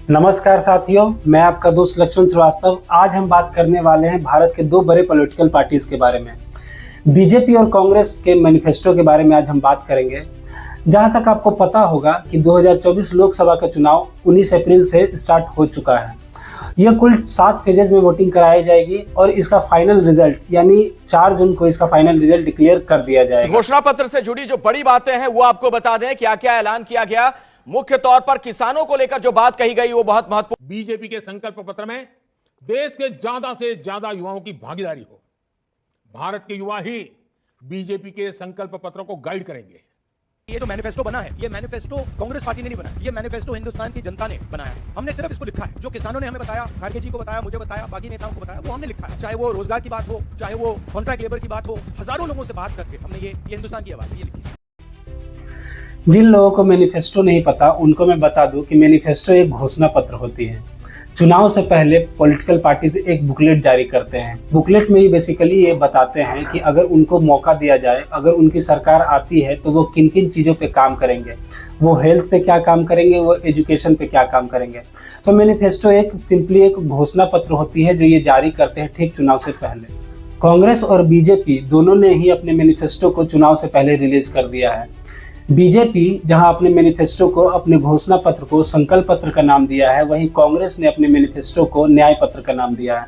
नमस्कार साथियों, मैं आपका दोस्त लक्ष्मण श्रीवास्तव। आज हम बात करने वाले हैं भारत के दो बड़े पॉलिटिकल पार्टीज के बारे में, बीजेपी और कांग्रेस के मैनिफेस्टो के बारे में आज हम बात करेंगे। जहां तक आपको पता होगा कि 2024 लोकसभा का चुनाव 19 अप्रैल से स्टार्ट हो चुका है। यह कुल 7 फेजेज में वोटिंग कराई जाएगी और इसका फाइनल रिजल्ट यानी 4 जून को इसका फाइनल रिजल्ट डिक्लेयर कर दिया जाएगा। घोषणा पत्र से जुड़ी जो बड़ी बातें हैं वो आपको बता दें, क्या क्या ऐलान किया गया। मुख्य तौर पर किसानों को लेकर जो बात कही गई वो बहुत महत्वपूर्ण। बीजेपी के संकल्प पत्र में देश के ज्यादा से ज्यादा युवाओं की भागीदारी हो। भारत के युवा ही बीजेपी के संकल्प पत्र को गाइड करेंगे। ये जो मैनिफेस्टो बना है, ये मैनिफेस्टो कांग्रेस पार्टी ने नहीं बनाया, ये मैनिफेस्टो हिंदुस्तान की जनता ने बनाया है। हमने सिर्फ इसको लिखा है। जो किसानों ने हमें बताया, खारगे जी को बताया, मुझे बताया, बाकी नेताओं को बताया, वो हमने लिखा है। चाहे वो रोजगार की बात हो, चाहे वो कॉन्ट्रैक्ट लेबर की बात हो, हजारों लोगों से बात करके हमने ये हिंदुस्तान की आवाज ये लिखी है। जिन लोगों को मैनिफेस्टो नहीं पता उनको मैं बता दूं कि मैनिफेस्टो एक घोषणा पत्र होती है। चुनाव से पहले पॉलिटिकल पार्टीज एक बुकलेट जारी करते हैं। बुकलेट में ही बेसिकली ये बताते हैं कि अगर उनको मौका दिया जाए, अगर उनकी सरकार आती है तो वो किन किन चीज़ों पे काम करेंगे, वो हेल्थ पे क्या काम करेंगे, वो एजुकेशन पे क्या काम करेंगे। तो मैनिफेस्टो एक सिंपली एक घोषणा पत्र होती है जो ये जारी करते हैं ठीक चुनाव से पहले। कांग्रेस और बीजेपी दोनों ने ही अपने मैनिफेस्टो को चुनाव से पहले रिलीज कर दिया है। बीजेपी जहां अपने मैनिफेस्टो को, अपने घोषणा पत्र को संकल्प पत्र का नाम दिया है, वहीं कांग्रेस ने अपने मैनिफेस्टो को न्याय पत्र का नाम दिया है।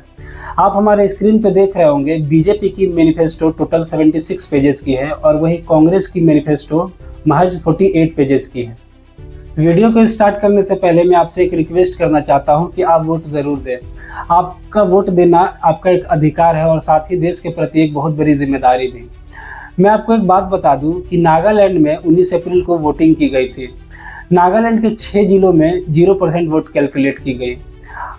आप हमारे स्क्रीन पे देख रहे होंगे बीजेपी की मैनिफेस्टो टोटल 76 पेजेस की है और वहीं कांग्रेस की मैनिफेस्टो महज 48 पेजेस की है। वीडियो को स्टार्ट करने से पहले मैं आपसे एक रिक्वेस्ट करना चाहता हूं कि आप वोट जरूर दें। आपका वोट देना आपका एक अधिकार है और साथ ही देश के प्रति एक बहुत बड़ी जिम्मेदारी भी। मैं आपको एक बात बता दूं कि नागालैंड में 19 अप्रैल को वोटिंग की गई थी। नागालैंड के 6 जिलों में 0% वोट कैलकुलेट की गई।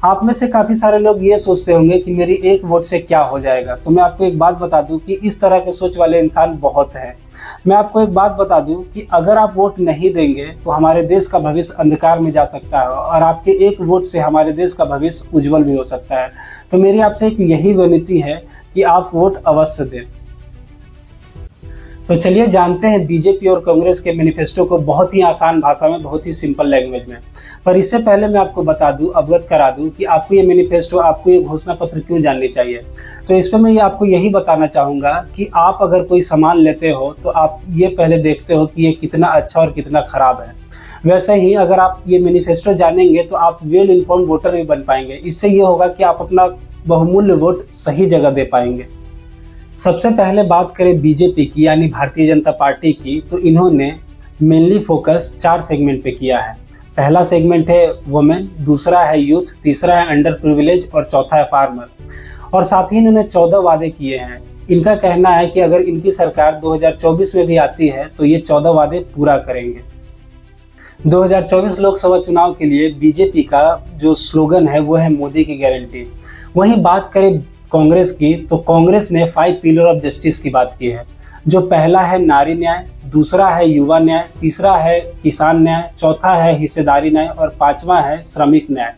आप में से काफ़ी सारे लोग ये सोचते होंगे कि मेरी एक वोट से क्या हो जाएगा। तो मैं आपको एक बात बता दूं कि इस तरह के सोच वाले इंसान बहुत हैं। मैं आपको एक बात बता दूं कि अगर आप वोट नहीं देंगे तो हमारे देश का भविष्य अंधकार में जा सकता है और आपके एक वोट से हमारे देश का भविष्य उज्जवल भी हो सकता है। तो मेरी आपसे एक यही विनती है कि आप वोट अवश्य दें। तो चलिए जानते हैं बीजेपी और कांग्रेस के मैनिफेस्टो को बहुत ही आसान भाषा में, बहुत ही सिंपल लैंग्वेज में। पर इससे पहले मैं आपको बता दूं, अवगत करा दूं कि आपको ये मैनिफेस्टो, आपको ये घोषणा पत्र क्यों जाननी चाहिए। तो इस पर मैं आपको यही बताना चाहूँगा कि आप अगर कोई सामान लेते हो तो आप ये पहले देखते हो कि ये कितना अच्छा और कितना खराब है। वैसे ही अगर आप ये मैनिफेस्टो जानेंगे तो आप वेल इन्फॉर्म्ड वोटर भी बन पाएंगे। इससे ये होगा कि आप अपना बहुमूल्य वोट सही जगह दे पाएंगे। सबसे पहले बात करें बीजेपी की यानी भारतीय जनता पार्टी की, तो इन्होंने मेनली फोकस 4 सेगमेंट पे किया है। पहला सेगमेंट है वुमेन, दूसरा है यूथ, तीसरा है अंडर प्रिविलेज और चौथा है फार्मर। और साथ ही इन्होंने 14 वादे किए हैं। इनका कहना है कि अगर इनकी सरकार 2024 में भी आती है तो ये 14 वादे पूरा करेंगे। 2024 लोकसभा चुनाव के लिए बीजेपी का जो स्लोगन है वो है मोदी की गारंटी। वहीं बात करें कांग्रेस की, तो कांग्रेस ने 5 पिलर ऑफ जस्टिस की बात की है, जो पहला है नारी न्याय, दूसरा है युवा न्याय, तीसरा है किसान न्याय, चौथा है हिस्सेदारी न्याय और 5वां है श्रमिक न्याय।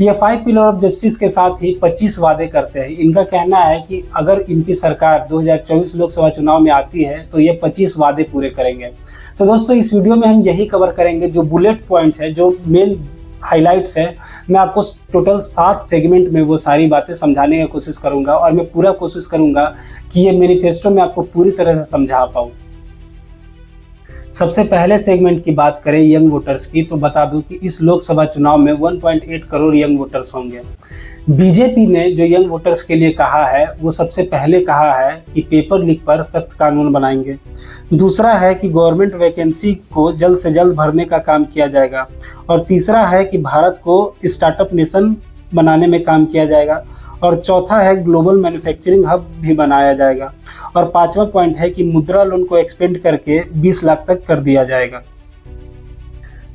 ये 5 पिलर ऑफ जस्टिस के साथ ही 25 वादे करते हैं। इनका कहना है कि अगर इनकी सरकार 2024 लोकसभा चुनाव में आती है तो ये 25 वादे पूरे करेंगे। तो दोस्तों इस वीडियो में हम यही कवर करेंगे, जो बुलेट पॉइंट्स है, जो मेन हाइलाइट्स है। मैं आपको टोटल 7 सेगमेंट में वो सारी बातें समझाने की कोशिश करूंगा और मैं पूरा कोशिश करूंगा कि ये मैनिफेस्टो मैं आपको पूरी तरह से समझा पाऊँ। सबसे पहले सेगमेंट की बात करें यंग वोटर्स की, तो बता दूं कि इस लोकसभा चुनाव में 1.8 करोड़ यंग वोटर्स होंगे। बीजेपी ने जो यंग वोटर्स के लिए कहा है वो सबसे पहले कहा है कि पेपर लीक पर सख्त कानून बनाएंगे। दूसरा है कि गवर्नमेंट वैकेंसी को जल्द से जल्द भरने का काम किया जाएगा और तीसरा है कि भारत को स्टार्टअप नेशन बनाने में काम किया जाएगा और चौथा है ग्लोबल मैन्युफैक्चरिंग हब भी बनाया जाएगा और 5वां पॉइंट है कि मुद्रा लोन को एक्सपेंड करके 20 लाख तक कर दिया जाएगा।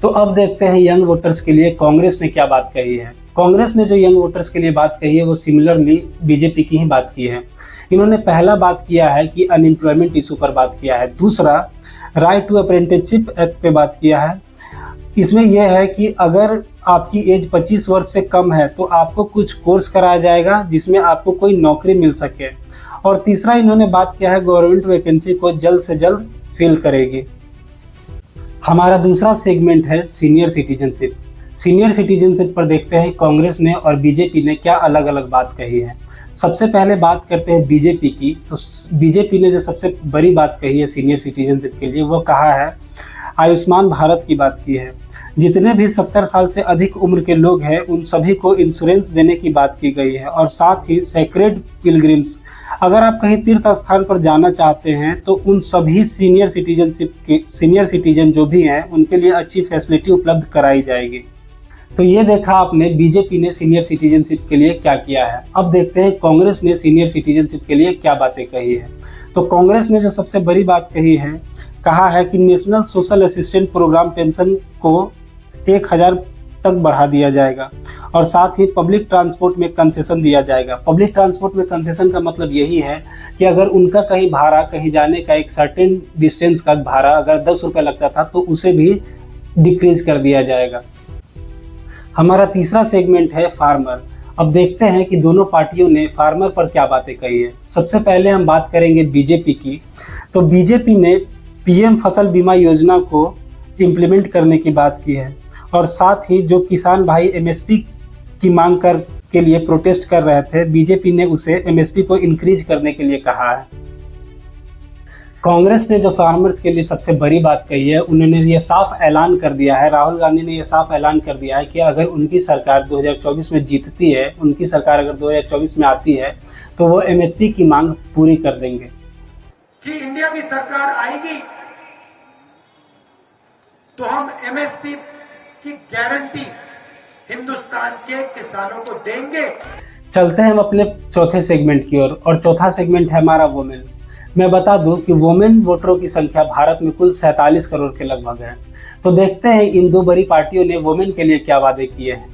तो अब देखते हैं यंग वोटर्स के लिए कांग्रेस ने क्या बात कही है। कांग्रेस ने जो यंग वोटर्स के लिए बात कही है वो सिमिलरली बीजेपी की ही बात की है। इन्होंने पहला बात किया है कि अनएम्प्लॉयमेंट इशू पर बात किया है, दूसरा राइट टू अप्रेंटिसशिप एक्ट पे बात किया है। इसमें यह है कि अगर आपकी एज 25 वर्ष से कम है तो आपको कुछ कोर्स कराया जाएगा जिसमें आपको कोई नौकरी मिल सके। और तीसरा इन्होंने बात किया है गवर्नमेंट वैकेंसी को जल्द से जल्द फिल करेगी। हमारा दूसरा सेगमेंट है सीनियर सिटीजनशिप। सीनियर सिटीजनशिप पर देखते हैं कांग्रेस ने और बीजेपी ने क्या अलग अलग बात कही है। सबसे पहले बात करते हैं बीजेपी की। तो बीजेपी ने जो सबसे बड़ी बात कही है सीनियर सिटीजनशिप के लिए, वो कहा है आयुष्मान भारत की बात की है। जितने भी 70 साल से अधिक उम्र के लोग हैं उन सभी को इंश्योरेंस देने की बात की गई है। और साथ ही सेक्रेड पिलग्रिम्स, अगर आप कहीं तीर्थ स्थान पर जाना चाहते हैं तो उन सभी सीनियर सिटीजन जो भी हैं उनके लिए अच्छी फैसिलिटी उपलब्ध कराई जाएगी। तो ये देखा आपने बीजेपी ने सीनियर सिटीजनशिप के लिए क्या किया है। अब देखते हैं कांग्रेस ने सीनियर सिटीजनशिप के लिए क्या बातें कही है। तो कांग्रेस ने जो सबसे बड़ी बात कही है, कहा है कि national social assistant programme pension को 1000 तक बढ़ा दिया जाएगा और साथ ही पब्लिक ट्रांसपोर्ट में कंसेशन दिया जाएगा। पब्लिक ट्रांसपोर्ट में कंसेशन का मतलब यही है कि अगर उनका कहीं भाड़ा, कहीं जाने का एक सर्टेन डिस्टेंस का भाड़ा अगर 10 रुपये लगता था तो उसे भी डिक्रीज कर दिया जाएगा। हमारा तीसरा सेगमेंट है फार्मर। अब देखते हैं कि दोनों पार्टियों ने फार्मर पर क्या बातें कही है। सबसे पहले हम बात करेंगे बीजेपी की। तो बीजेपी ने पीएम फसल बीमा योजना को इम्प्लीमेंट करने की बात की है और साथ ही जो किसान भाई एमएसपी की मांग के लिए प्रोटेस्ट कर रहे थे, बीजेपी ने उसे एमएसपी को इंक्रीज करने के लिए कहा है। कांग्रेस ने जो फार्मर्स के लिए सबसे बड़ी बात कही है, उन्होंने ये साफ ऐलान कर दिया है, राहुल गांधी ने ये साफ ऐलान कर दिया है कि अगर उनकी सरकार 2024 में जीतती है, उनकी सरकार अगर 2024 में आती है तो वो एमएसपी की मांग पूरी कर देंगे। कि इंडिया की सरकार आएगी तो हम एमएसपी की गारंटी हिंदुस्तान के किसानों को देंगे। चलते हैं हम अपने चौथे सेगमेंट की ओर और चौथा सेगमेंट है हमारा वोमेन। मैं बता दूं कि वोमेन वोटरों की संख्या भारत में कुल 47 करोड़ के लगभग है। तो देखते हैं इन दो बड़ी पार्टियों ने वोमेन के लिए क्या वादे किए हैं।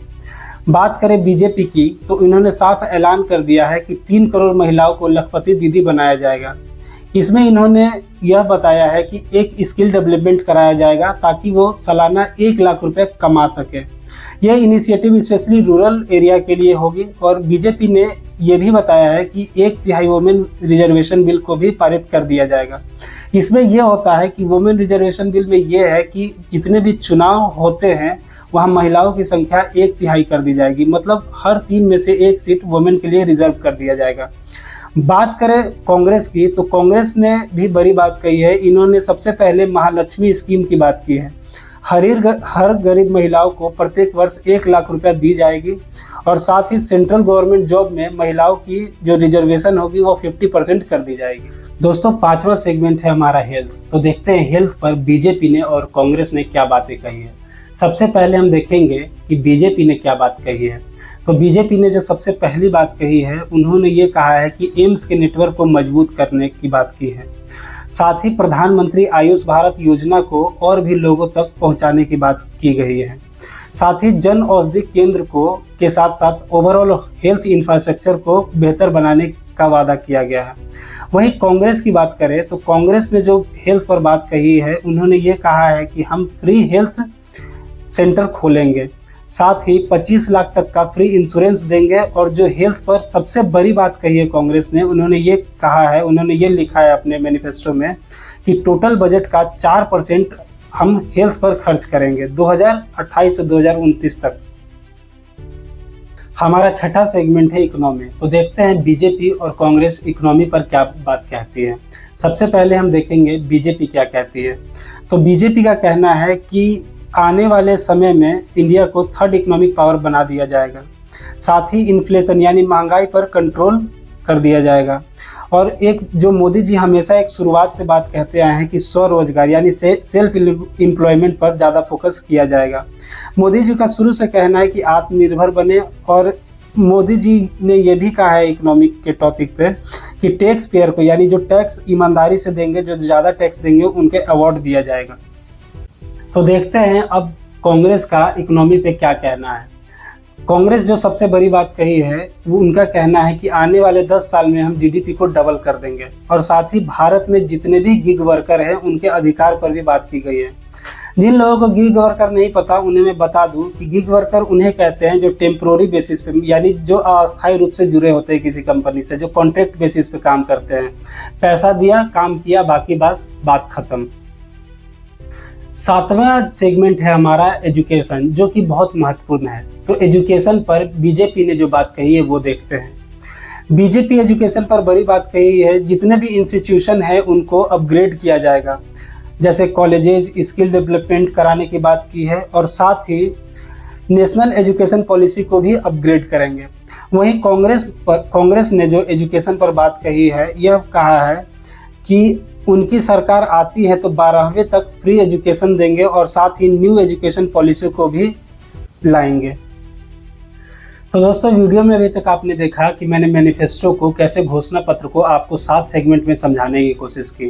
बात करें बीजेपी की तो इन्होंने साफ ऐलान कर दिया है कि 3 करोड़ महिलाओं को लखपति दीदी बनाया जाएगा। इसमें इन्होंने यह बताया है कि एक स्किल डेवलपमेंट कराया जाएगा ताकि वो सालाना 1 लाख रुपए कमा सके। यह इनिशिएटिव स्पेशली रूरल एरिया के लिए होगी। और बीजेपी ने यह भी बताया है कि 1/3 वुमेन रिजर्वेशन बिल को भी पारित कर दिया जाएगा। इसमें यह होता है कि वुमेन रिजर्वेशन बिल में यह है कि जितने भी चुनाव होते हैं वहाँ महिलाओं की संख्या 1/3 कर दी जाएगी, मतलब हर 3 में से 1 सीट वुमेन के लिए रिजर्व कर दिया जाएगा। बात करें कांग्रेस की तो कांग्रेस ने भी बड़ी बात कही है। इन्होंने सबसे पहले महालक्ष्मी स्कीम की बात की है। हर गरीब महिलाओं को प्रत्येक वर्ष 1 लाख रुपया दी जाएगी और साथ ही सेंट्रल गवर्नमेंट जॉब में महिलाओं की जो रिजर्वेशन होगी वो 50% कर दी जाएगी। दोस्तों, 5वां सेगमेंट है हमारा हेल्थ। तो देखते हैं हेल्थ पर बीजेपी ने और कांग्रेस ने क्या बातें कही है। सबसे पहले हम देखेंगे कि बीजेपी ने क्या बात कही है। तो बीजेपी ने जो सबसे पहली बात कही है, उन्होंने ये कहा है कि एम्स के नेटवर्क को मजबूत करने की बात की है। साथ ही प्रधानमंत्री आयुष भारत योजना को और भी लोगों तक पहुंचाने की बात की गई है। साथ ही जन औषधि केंद्र को के साथ साथ ओवरऑल हेल्थ इंफ्रास्ट्रक्चर को बेहतर बनाने का वादा किया गया है। वहीं कांग्रेस की बात करें तो कांग्रेस ने जो हेल्थ पर बात कही है, उन्होंने ये कहा है कि हम फ्री हेल्थ सेंटर खोलेंगे, साथ ही 25 लाख तक का फ्री इंश्योरेंस देंगे। और जो हेल्थ पर सबसे बड़ी बात कही है कांग्रेस ने, उन्होंने ये कहा है, उन्होंने ये लिखा है अपने मैनिफेस्टो में कि टोटल बजट का 4% हम हेल्थ पर खर्च करेंगे 2028 से 2029 तक। हमारा छठा सेगमेंट है इकोनॉमी। तो देखते हैं बीजेपी और कांग्रेस इकोनॉमी पर क्या बात कहती है। सबसे पहले हम देखेंगे बीजेपी क्या कहती है। तो बीजेपी का कहना है कि आने वाले समय में इंडिया को 3rd इकोनॉमिक पावर बना दिया जाएगा। साथ ही इन्फ्लेशन यानी महंगाई पर कंट्रोल कर दिया जाएगा। और एक जो मोदी जी हमेशा एक शुरुआत से बात कहते आए हैं कि स्वरोजगार यानी सेल्फ एम्प्लॉयमेंट पर ज़्यादा फोकस किया जाएगा। मोदी जी का शुरू से कहना है कि आत्मनिर्भर बने। और मोदी जी ने यह भी कहा है इकोनॉमिक के टॉपिक पे कि टैक्स पेयर को यानी जो टैक्स ईमानदारी से देंगे, जो ज़्यादा टैक्स देंगे उनके अवार्ड दिया जाएगा। तो देखते हैं अब कांग्रेस का इकोनॉमी पे क्या कहना है। कांग्रेस जो सबसे बड़ी बात कही है, वो उनका कहना है कि आने वाले 10 साल में हम जीडीपी को डबल कर देंगे। और साथ ही भारत में जितने भी गिग वर्कर हैं उनके अधिकार पर भी बात की गई है। जिन लोगों को गिग वर्कर नहीं पता, उन्हें मैं बता दूं कि गिग वर्कर उन्हें कहते हैं जो टेम्पोररी बेसिस पे यानी जो अस्थायी रूप से जुड़े होते हैं किसी कंपनी से, जो कॉन्ट्रैक्ट बेसिस पे काम करते हैं। पैसा दिया, काम किया, बाकी बात खत्म। सातवां सेगमेंट है हमारा एजुकेशन, जो कि बहुत महत्वपूर्ण है। तो एजुकेशन पर बीजेपी ने जो बात कही है वो देखते हैं। बीजेपी एजुकेशन पर बड़ी बात कही है, जितने भी इंस्टीट्यूशन है उनको अपग्रेड किया जाएगा, जैसे कॉलेजेस, स्किल डेवलपमेंट कराने की बात की है, और साथ ही नेशनल एजुकेशन पॉलिसी को भी अपग्रेड करेंगे। वहीं कांग्रेस ने जो एजुकेशन पर बात कही है, यह कहा है कि उनकी सरकार आती है तो 12वीं तक फ्री एजुकेशन देंगे और साथ ही न्यू एजुकेशन पॉलिसी को भी लाएंगे। तो दोस्तों, वीडियो में अभी तक आपने देखा कि मैंने मैनिफेस्टो को कैसे, घोषणा पत्र को आपको 7 सेगमेंट में समझाने की कोशिश की।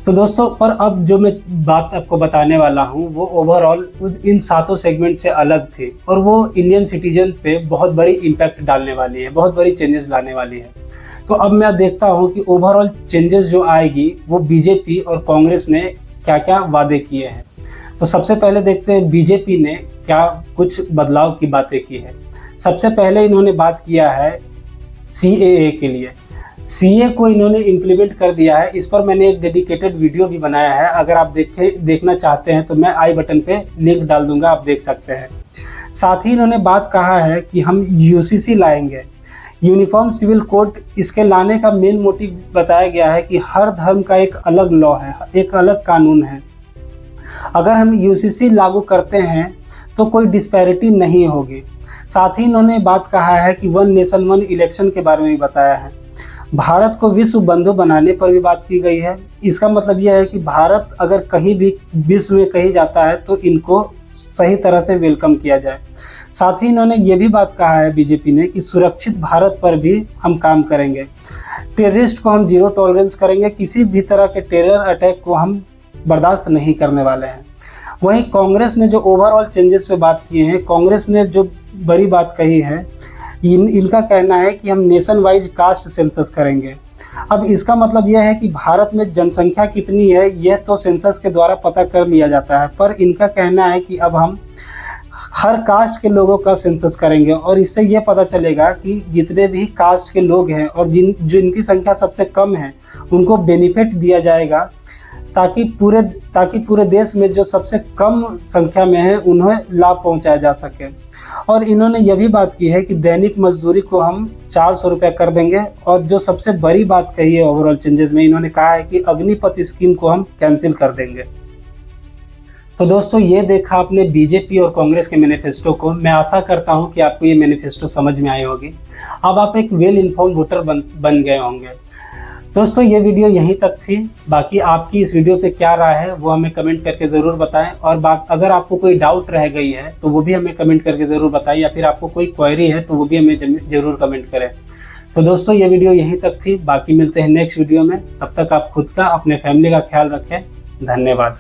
तो दोस्तों, पर अब जो मैं बात आपको बताने वाला हूँ वो ओवरऑल इन 7 सेगमेंट से अलग थी, और वो इंडियन सिटीजन पे बहुत बड़ी इम्पैक्ट डालने वाली है, बहुत बड़ी चेंजेस लाने वाली है। तो अब मैं देखता हूँ कि ओवरऑल चेंजेस जो आएगी वो बीजेपी और कांग्रेस ने क्या क्या वादे किए हैं। तो सबसे पहले देखते हैं बीजेपी ने क्या कुछ बदलाव की बातें की है। सबसे पहले इन्होंने बात किया है CAA के लिए। CA को इन्होंने इम्प्लीमेंट कर दिया है। इस पर मैंने एक डेडिकेटेड वीडियो भी बनाया है, अगर आप देखना चाहते हैं तो मैं आई बटन पे लिंक डाल दूंगा, आप देख सकते हैं। साथ ही इन्होंने बात कहा है कि हम UCC लाएंगे, यूनिफॉर्म सिविल कोड। इसके लाने का मेन मोटिव बताया गया है कि हर धर्म का एक अलग लॉ है, एक अलग कानून है। अगर हम UCC लागू करते हैं तो कोई डिस्पैरिटी नहीं होगी। साथ ही इन्होंने बात कहा है कि 1 नेशन 1 इलेक्शन के बारे में भी बताया है। भारत को विश्व बंधु बनाने पर भी बात की गई है। इसका मतलब यह है कि भारत अगर कहीं भी विश्व में कहीं जाता है तो इनको सही तरह से वेलकम किया जाए। साथ ही इन्होंने ये भी बात कहा है बीजेपी ने कि सुरक्षित भारत पर भी हम काम करेंगे। टेररिस्ट को हम 0 टॉलरेंस करेंगे, किसी भी तरह के टेरर अटैक को हम बर्दाश्त नहीं करने वाले हैं। वहीं कांग्रेस ने जो ओवरऑल चेंजेस पे बात किए हैं, कांग्रेस ने जो बड़ी बात कही है, इनका कहना है कि हम नेशन वाइज कास्ट सेंसस करेंगे। अब इसका मतलब यह है कि भारत में जनसंख्या कितनी है यह तो सेंसस के द्वारा पता कर लिया जाता है, पर इनका कहना है कि अब हम हर कास्ट के लोगों का सेंसस करेंगे, और इससे यह पता चलेगा कि जितने भी कास्ट के लोग हैं और जिनकी संख्या सबसे कम है उनको बेनिफिट दिया जाएगा, ताकि पूरे देश में जो सबसे कम संख्या में है उन्हें लाभ पहुंचाया जा सके। और इन्होंने यह भी बात की है कि दैनिक मजदूरी को हम 400 रुपये कर देंगे, और जो सबसे बड़ी बात कही है ओवरऑल चेंजेस में, इन्होंने कहा है कि अग्निपथ स्कीम को हम कैंसिल कर देंगे। तो दोस्तों, ये देखा आपने बीजेपी और कांग्रेस के मैनिफेस्टो को। मैं आशा करता हूँ कि आपको ये मैनिफेस्टो समझ में आई होगी। अब आप एक वेल इन्फॉर्म वोटर बन गए होंगे। दोस्तों, ये वीडियो यहीं तक थी। बाकी आपकी इस वीडियो पे क्या राय है वो हमें कमेंट करके ज़रूर बताएं, और अगर आपको कोई डाउट रह गई है तो वो भी हमें कमेंट करके ज़रूर बताएं, या फिर आपको कोई क्वेरी है तो वो भी हमें ज़रूर कमेंट करें। तो दोस्तों, ये वीडियो यहीं तक थी। बाकी मिलते हैं नेक्स्ट वीडियो में। तब तक आप खुद का, अपने फैमिली का ख्याल रखें। धन्यवाद।